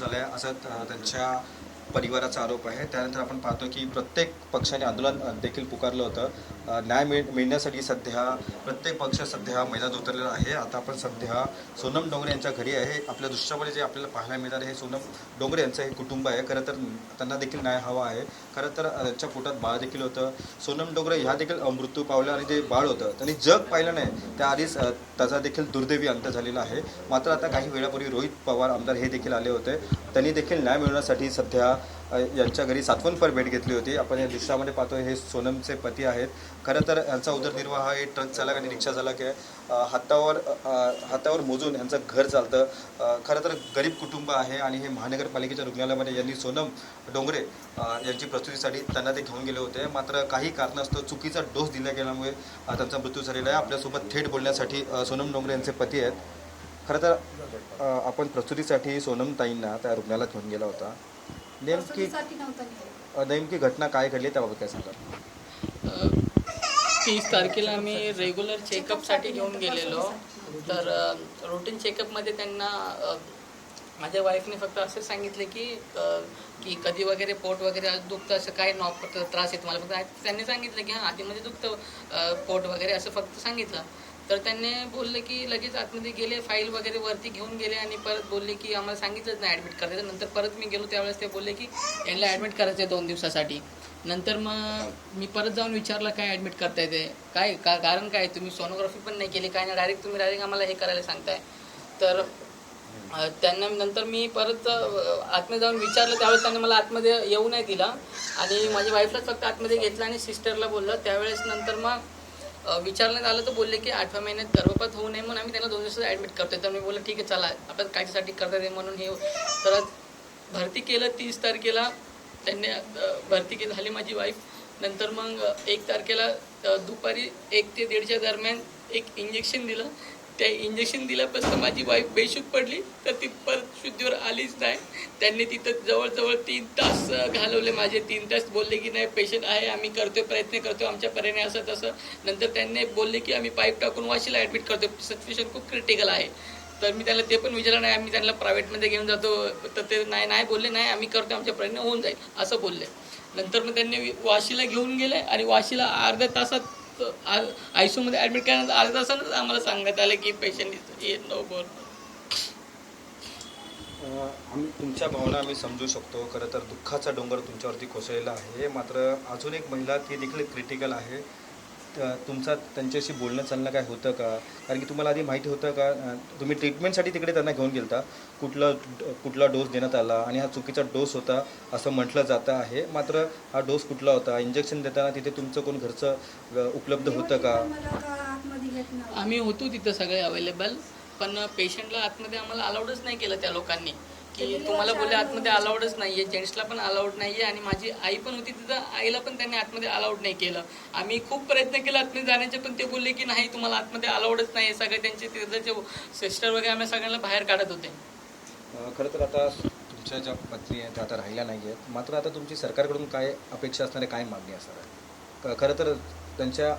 झाला आहे असं त्यांच्या परिवाराचा आरोप आहे. त्यानंतर आपण पाहतो की प्रत्येक पक्षाने आंदोलन देखील पुकारलं होतं. न्याय मिळण्यासाठी सध्या प्रत्येक पक्ष सध्या मैदानात उतरलेला आहे. आता आपण सध्या सोनम डोंगरे यांच्या घरी आहे. आपल्या दृश्यामध्ये जे आपल्याला पाहायला मिळणार आहे हे सोनम डोंगरे यांचं हे कुटुंब आहे. खरं तर त्यांना देखील न्याय हवा आहे. खरं तर त्यांच्या पोटात बाळ देखील होतं. सोनम डोंगरे ह्या देखील मृत्यू पावल्या आणि ते बाळ होतं त्यांनी जग पाहिलं नाही त्याआधीच त्याचा देखील दुर्दैवी अंत झालेला आहे. मात्र आता काही वेळापूर्वी रोहित पवार आमदार हे देखील आले होते. त्यांनी देखील न्याय मिळवण्यासाठी सध्या यांच्या घरी सातवणपर भेट घेतली होती. आपण या दृश्यामध्ये पाहतोय हे सोनमचे पती आहेत. खरं तर यांचा उदरनिर्वाह हे ट्रक चालक आणि रिक्षा चालक आहे. हातावर मोजून यांचं घर चालतं. खरं तर गरीब कुटुंब आहे आणि हे महानगरपालिकेच्या रुग्णालयामध्ये यांनी सोनम डोंगरे यांची प्रस्तुतीसाठी त्यांना ते घेऊन गेले होते. मात्र काही कारणास्तव चुकीचा डोस दिला गेल्यामुळे त्यांचा मृत्यू झालेला आहे. आपल्यासोबत थेट बोलण्यासाठी सोनम डोंगरे यांचे पती आहेत. खरं तर आपण प्रस्तुतीसाठी सोनम ताईंना त्या रुग्णालयात घेऊन गेला होता. नेमकी घटना काय घडली त्याबाबत काय सांगा. 30 तारखेला मी रेग्युलर चेकअपसाठी घेऊन गेलेलो. तर रुटीन चेकअपमध्ये त्यांना माझ्या वाईफने फक्त असं सांगितलं की कधी वगैरे पोट वगैरे दुखतं असं काय फक्त त्रास येतो मला. फक्त त्यांनी सांगितलं की हां आधीमध्ये दुखतं पोट वगैरे असं फक्त सांगितलं. तर त्यांनी बोलले की लगेच आतमध्ये गेले, फाईल वगैरे वरती घेऊन गेले आणि परत बोलले की आम्हाला सांगितलंच नाही ॲडमिट करायचं. नंतर परत मी गेलो त्यावेळेस ते बोलले की यांना ॲडमिट करायचं आहे 2 दिवसासाठी. नंतर मग मी परत जाऊन विचारलं काय ॲडमिट करता येते काय कारण काय, तुम्ही सोनोग्राफी पण नाही केली काय नाही, डायरेक्ट आम्हाला हे करायला सांगताय. तर त्यांना नंतर मी परत आतमध्ये जाऊन विचारलं त्यावेळेस त्यांनी मला आतमध्ये येऊ नाही दिला आणि माझ्या वाईफलाच फक्त आतमध्ये घेतलं आणि सिस्टरला बोललं. त्यावेळेस नंतर मग विचारण्यात आलं तर बोलले की 8व्या महिन्यात गर्भपात होऊ नये म्हणून आम्ही त्यांना 2 दिवसात ॲडमिट करतोय. तर मी बोललं ठीक आहे चला आपण कायच्यासाठी करता येईल म्हणून हे परत भरती केलं. 30 तारखेला त्यांनी भरती झाली माझी वाईफ. नंतर मग 1 तारखेला दुपारी 1 ते 1:30च्या दरम्यान एक इंजेक्शन दिलं. त्या इंजेक्शन दिल्यापासून माझी वाईफ बेशुद्ध पडली तर ती परत शुद्धीवर आलीच नाही. त्यांनी तिथं जवळजवळ 3 तास घालवले माझे. 3 तास बोलले की नाही पेशंट आहे, आम्ही करतोय, प्रयत्न करतोय आमच्या पर्याने असं तसं. नंतर त्यांनी बोलले की आम्ही पाईप टाकून वाशीला ॲडमिट करतोय, सिच्युएशन खूप क्रिटिकल आहे. तर मी त्याला ते पण विचारलं नाही, आम्ही त्यांना प्रायव्हेटमध्ये घेऊन जातो. तर ते नाही बोलले नाही आम्ही करतो आमच्या पर्याने होऊन जाईल असं बोलले. नंतर मग त्यांनी वाशीला घेऊन गेले आणि वाशीला अर्ध्या तासात आयसीयूमध्ये ॲडमिट करण्यात अर्ध्या तासानंच आम्हाला सांगण्यात आलं की पेशंट येत नो बोल. आम्ही तुमच्या भावना आम्ही समजू शकतो. खरं तर दुःखाचा डोंगर तुमच्यावरती कोसळलेला आहे. मात्र अजून एक महिला ती देखील क्रिटिकल आहे. तुमचा त्यांच्याशी बोलणं चालणं काय होतं का, कारण की तुम्हाला आधी माहिती होतं का तुम्ही ट्रीटमेंटसाठी तिकडे त्यांना घेऊन गेलता, कुठला डोस देण्यात आला आणि हा चुकीचा डोस होता असं म्हटलं जातं आहे. मात्र हा डोस कुठला होता, इंजेक्शन देताना तिथे तुमचं कोण घरचं उपलब्ध होतं का. आम्ही होतो तिथं सगळे अवेलेबल, पण पेशंटला आतमध्ये आम्हाला अलाउडच नाही केलं त्या लोकांनी की तुम्हाला बोलले आतमध्ये अलाउडच नाही आहे. जेंट्सला पण अलाउड नाही आहे आणि माझी आई पण होती तिथं, आईला पण त्यांनी आतमध्ये अलाउड नाही केलं. आम्ही खूप प्रयत्न केला आतमध्ये जाण्याचे पण ते बोलले की नाही तुम्हाला आतमध्ये अलाउडच नाही आहे. सगळे त्यांचे तिथं सिस्टर वगैरे आम्ही सगळ्यांना बाहेर काढत होते. खरं तर आता तुमच्या ज्या पत्नी आहेत त्या आता राहिल्या नाही आहेत. मात्र आता तुमची सरकारकडून काय अपेक्षा असणारे, काय मागणी असणार आहे. खरं तर त्यांच्या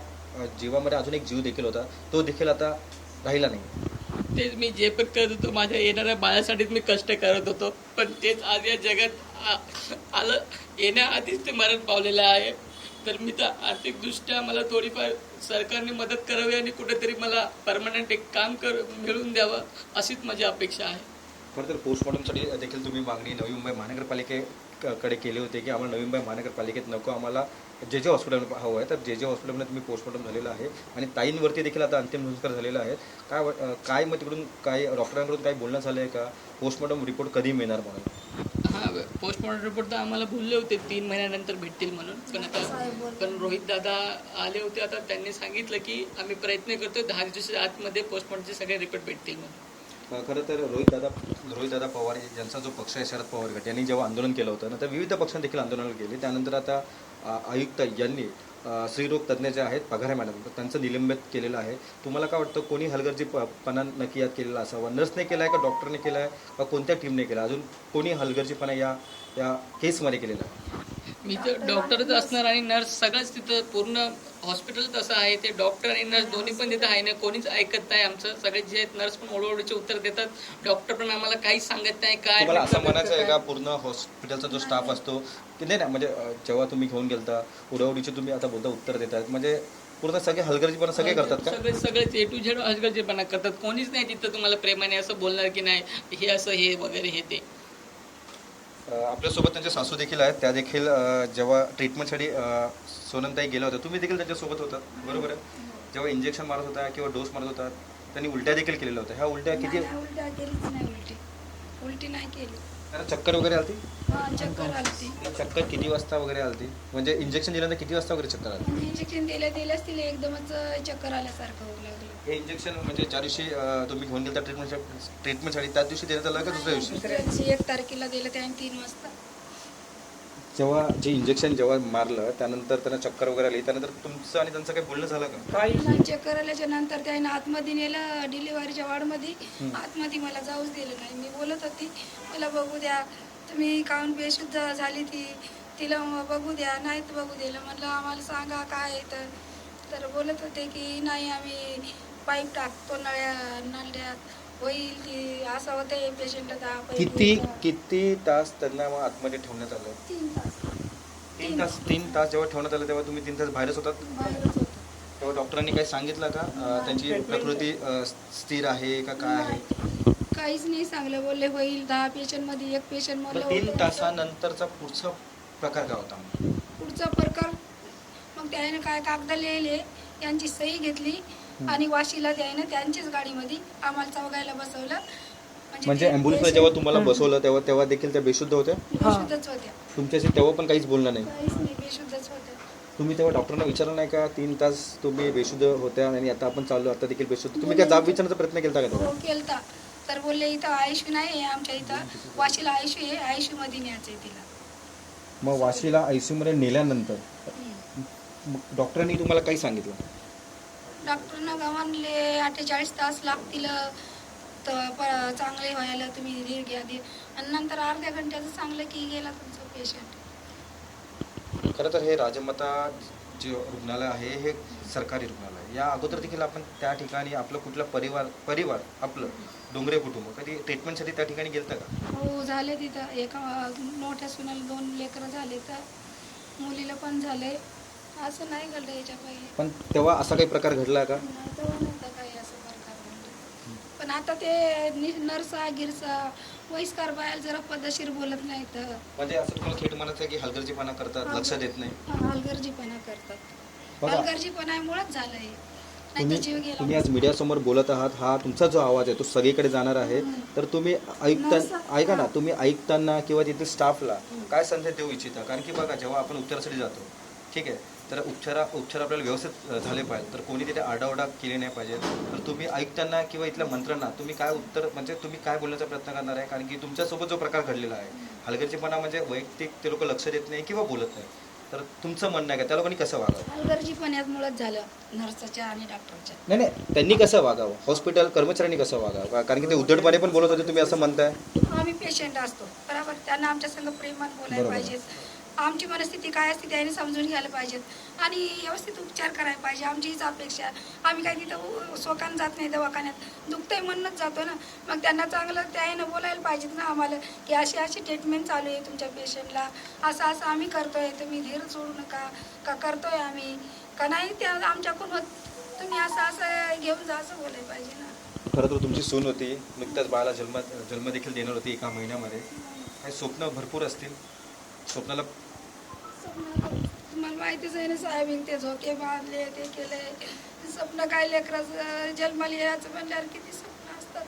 जीवामध्ये अजून एक जीव देखील होता, तो देखील आता राहिला नाही. तेच मी जे पण करत होतो माझ्या येणाऱ्या बाळासाठीच मी कष्ट करत होतो, पण तेच आज या जगात आलं येण्याआधीच ते मरण पावलेलं आहे. तर मी तर आर्थिकदृष्ट्या मला थोडीफार सरकारने मदत करावी आणि कुठेतरी मला परमनंट एक काम मिळवून द्यावं अशीच माझी अपेक्षा आहे. खरं तर पोस्टमॉर्टमसाठी देखील तुम्ही मागणी नवी मुंबई महानगरपालिकेकडे केली होती की आम्हाला नवी मुंबई महानगरपालिकेत नको, आम्हाला जे हॉस्पिटल हवं आहे. तर जे हॉस्पिटलमध्ये तुम्ही पोस्टमॉर्टम झालेलं आहे आणि ताईंवरती देखील आता अंतिम संस्कार झालेला आहे. काय मग तिकडून काय डॉक्टरांकडून काही बोलणं झालं आहे का, पोस्टमॉर्टम रिपोर्ट कधी मिळणार म्हणून. हां पोस्टमॉर्टम रिपोर्ट तर आम्हाला बोलले होते 3 महिन्यानंतर भेटतील म्हणून, पण रोहित दादा आले होते. आता त्यांनी सांगितलं की आम्ही प्रयत्न करतो 10 दिवसाच्या आतमध्ये पोस्टमॉर्टमचे सगळे रिपोर्ट भेटतील म्हणून. खरं तर रोहितदादा पवार यांचा जो पक्ष आहे शरद पवार गट यांनी जेव्हा आंदोलन केलं होतं ना, तर विविध पक्षांनी देखील आंदोलन केली. त्यानंतर आता आयुक्त यांनी स्त्रीरोग तज्ज्ञ जे आहेत पगारे मॅडम त्यांचं निलंबित केलेलं आहे. तुम्हाला काय वाटतं कोणी हलगर्जीपणा नक्की यात केलेला असावा, नर्सने केला आहे का डॉक्टरने केला आहे का कोणत्या टीमने केला, अजून कोणी हलगर्जीपणा या केसमध्ये केलेला आहे. मी तर डॉक्टरच असणार आणि नर्स सगळंच तिथं पूर्ण हॉस्पिटल तसं आहे. ते डॉक्टर आणि नर्स दोन्ही पण तिथं आहे ना, कोणीच ऐकत नाही आमचं. सगळे जे आहेत नर्स पण ओढवडीचे उत्तर देतात, डॉक्टर पण आम्हाला काहीच सांगत नाही. काय तुम्हाला असं म्हणायचं आहे का पूर्ण हॉस्पिटलचा जो स्टाफ असतो की नाही ना, म्हणजे जेव्हा तुम्ही घेऊन गेलता उडवडीचे तुम्ही आता बोलता उत्तर देतात, म्हणजे पूर्ण सगळे हलगर्जीपणा सगळे करतात का? सगळेच ए टू झेड हलगर्जीपणा करतात. कोणीच नाही तिथं तुम्हाला प्रेमाने असं बोलणार की नाही हे असं हे वगैरे हे ते. आपल्यासोबत त्यांच्या सासू देखील आहेत. त्या देखील जेव्हा ट्रीटमेंटसाठी सोनमताई गेल्या होत्या, तुम्ही देखील त्यांच्यासोबत होतात बरोबर आहे? जेव्हा इंजेक्शन मारत होता किंवा डोस मारत होता त्यांनी उलट्या देखील केलेल्या होत्या. ह्या उलट्या किती उलट्या केलीच नाही. उलटी नाही केली. त्यांना चक्कर वगैरे आलती? चक्कर आलती. चक्कर किती वाजता वगैरे आलती? म्हणजे इंजेक्शन दिल्यानंतर किती वाजता वगैरे चक्कर आली? इंजेक्शन दिल्याच तिला एकदमच चक्कर आल्यासारखं होऊ लागलं. हे इंजेक्शन म्हणजे ज्या दिवशी तुम्ही घेऊन गेला ट्रीटमेंटसाठी त्याच दिवशी देण्यात आलं का दुसऱ्या दिवशी? दुसऱ्या दिवशी 1 तारखेला दिलं त्याने 3 वाजता. जेव्हा जे इंजेक्शन जेव्हा मारलं त्यानंतर त्यांना चक्कर वगैरे आली, त्यानंतर तुमचं आणि त्यांचं काही बोलणं झालं का? नाही, चक्कर आल्याच्या नंतर त्याने आतमध्ये नेलं डिलिव्हरीच्या वॉर्डमध्ये. आतमध्ये मला जाऊच दिलं नाही. मी बोलत होती मला बघू द्या, तुम्ही काहून बेशुद्ध झाली तिला बघू द्या. नाहीत बघू दिलं. म्हटलं आम्हाला सांगा काय आहे तर बोलत होते की नाही आम्ही पाईप टाकतो नळ्यात होईल ती असं होतं पेशंटला. किती तास त्यांना मग आतमध्ये ठेवण्यात आलं? 3 तास. 3 तास जेव्हा ठेवण्यात आलं तेव्हा तुम्ही 3 तास बाहेरच होतात? बाहेरच होतो. तेव्हा डॉक्टरांनी काही सांगितलं का त्यांची प्रकृती स्थिर आहे का काय आहे? काहीच नाही सांगलं. बोलले होईल 10 पेशंटमध्ये 1 पेशंट मरलं 3 होतं. तासानंतरचा पुढचा प्रकार काय होता? पुढचा प्रकार मग त्याने काय कागद लिहिले, यांची सही घेतली आणि वाशीला त्याने त्यांच्याच गाडीमध्ये आम्हाला चौघायला बसवलं. म्हणजे ते ॲम्ब्युलन्सला जेव्हा तुम्हाला बसवलं तेव्हा देखील त्या बेशुद्ध होत्या? बेशुद्धच होत्या. तुमच्याशी तेव्हा पण काहीच बोलणं नाही? काहीच नाही, बेशुद्धच होत्या. तुम्ही तेव्हा डॉक्टरांना विचारलं नाही का 3 तास तुम्ही बेशुद्ध होत्या आणि आता आपण चाललो आता देखील बेशुद्ध? तुम्ही काय जाब विचारण्याचा प्रयत्न केला का तेव्हा? हो केलता. तर बोलले इथं आयशू नाही आहे आमच्या इथं, वाशीला आयशू आहे, आयशू मध्ये न्यायचं आहे तिला. मग वाशीला आयसीयू मध्ये नेल्यानंतर मग डॉक्टरांनी तुम्हाला काही सांगितलं? डॉक्टरनं म्हणले 48 तास लागतील तर चांगले व्हायला तुम्ही धीर घ्या आणि नंतर अर्ध्या घंट्याचं चांगलं की गेला तुमचं पेशंट. खरं तर हे राजमाता जे रुग्णालय आहे हे सरकारी रुग्णालय आहे. या अगोदर देखील आपण त्या ठिकाणी आपलं कुठला परिवार आपलं डोंगरे कुटुंब कधी ट्रीटमेंटसाठी त्या ठिकाणी गेलं का? हो झाले तिथं. एका मोठ्या सुनाला 2 लेकरं झाले तर मुलीला पण झाले. असं नाही घडलं याच्या पहिले. पण तेव्हा असा काही प्रकार घडला का? नाही तेव्हा नव्हता काही असं प्रकार घडला. पण आता ते नर्सा गिरसा वयस्कर बाहेर जरा पद्धतशीर बोलत नाही तर म्हणजे असं तुम्हाला थेट म्हणायचं आहे की हलगर्जीपणा करतात, लक्ष देत नाही? हलगर्जीपणा करतात. बघा. हलगर्जीपणामुळेच झालंय. नाही तर जीव तुम्ही गेला. आज मीडियासमोर बोलत आहात, हा तुमचा जो आवाज आहे तो सगळीकडे जाणार आहे. तर तुम्ही ऐका ना, तुम्ही ऐकताना किंवा तिथे स्टाफला काय संदेश देऊ इच्छिता? कारण की बघा जेव्हा आपण उपचारासाठी जातो ठीक आहे, तर उपचार आपल्याला व्यवस्थित झाले पाहिजे, तर कोणी तिथे आरडाओरडा केली नाही पाहिजे. तर तुम्ही ऐकताना किंवा इथल्या मंत्र्यांना तुम्ही काय उत्तर म्हणजे तुम्ही काय बोलण्याचा प्रयत्न करणार आहे? कारण की तुमच्यासोबत जो प्रकार घडलेला आहे हलगर्जीपणा म्हणजे वैयक्तिक ते लोक लक्ष देत नाही किंवा बोलत नाही, तर तुमचं म्हणणं आहे का त्या लोकांनी कसं वागावं? हलगर्जीपणामुळेच झालं नर्सच्या आणि डॉक्टरच्या. नाही त्यांनी कसं वागावं? हॉस्पिटल कर्मचाऱ्यांनी कसं वागावं? कारण की ते उद्धटपणे पण बोलत होते, तुम्ही असं म्हणताय. आम्ही पेशंट असतो बरोबर, त्यांना आमच्या संग प्रेमात बोलायला बरोबर. पाहिजे. आमची मनस्थिती काय असते त्याने समजून घ्यायला पाहिजेत आणि व्यवस्थित उपचार करायला पाहिजे. आमची हीच अपेक्षा. आम्ही काय तिथं स्वकान जात नाही दवाखान्यात, दुखतंय म्हणूनच जातो ना. मग त्यांना चांगलं त्याने बोलायला पाहिजेत ना आम्हाला की अशी ट्रीटमेंट चालू आहे तुमच्या पेशंटला, असं आम्ही करतोय, तुम्ही धीर सोडू नका का करतोय आम्ही का नाही त्या आमच्याकडून होत, तुम्ही असं घेऊन जा असं बोलायला पाहिजे ना. खरं तर तुमची सून होती, नुकत्याच बाळाला जन्म देखील देणार होती 1 महिन्यामध्ये. काही स्वप्न भरपूर असतील, स्वप्नाला तुम्हाला माहितीच आहे ना साहेब, ते झोके बांधले ते केले. स्वप्न काय लेकराचं जन्माला यायचं म्हणल्यावर किती स्वप्न असतात.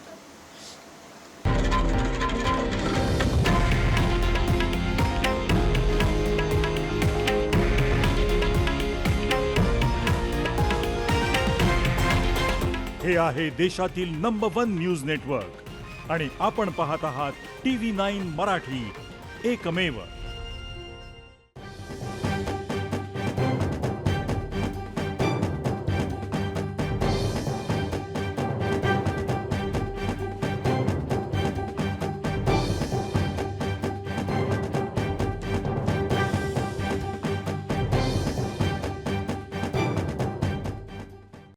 हे आहे देशातील नंबर 1 न्यूज नेटवर्क आणि आपण पाहत आहात TV9 मराठी, एकमेव.